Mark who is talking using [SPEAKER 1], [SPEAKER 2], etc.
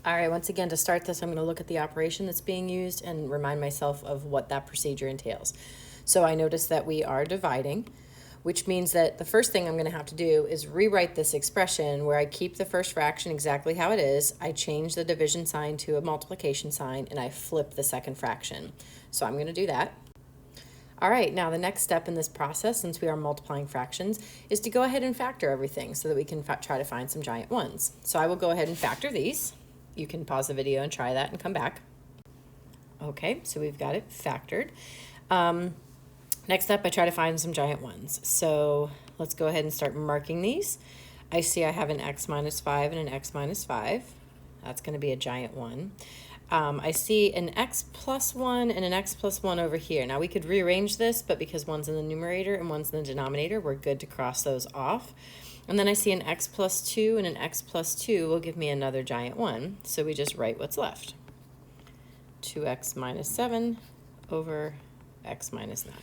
[SPEAKER 1] All right, once again, to start this, I'm going to look at the operation that's being used and remind myself of what that procedure entails. So I notice that we are dividing, which means that the first thing I'm going to have to do is rewrite this expression where I keep the first fraction exactly how it is, I change the division sign to a multiplication sign, and I flip the second fraction. So I'm going to do that. All right, now the next step in this process, since we are multiplying fractions, is to go ahead and factor everything so that we can try to find some giant ones. So I will go ahead and factor these. You can pause the video and try that and come back. Okay, so we've got it factored. Next up, I try to find some giant ones. So let's go ahead and start marking these. I see I have an x minus 5 and an x minus 5. That's going to be a giant one. I see an x plus 1 and an x plus 1 over here. Now we could rearrange this, but because one's in the numerator and one's in the denominator, we're good to cross those off. And then I see an x plus 2 and an x plus 2 will give me another giant one. So we just write what's left. 2x minus 7 over x minus 9.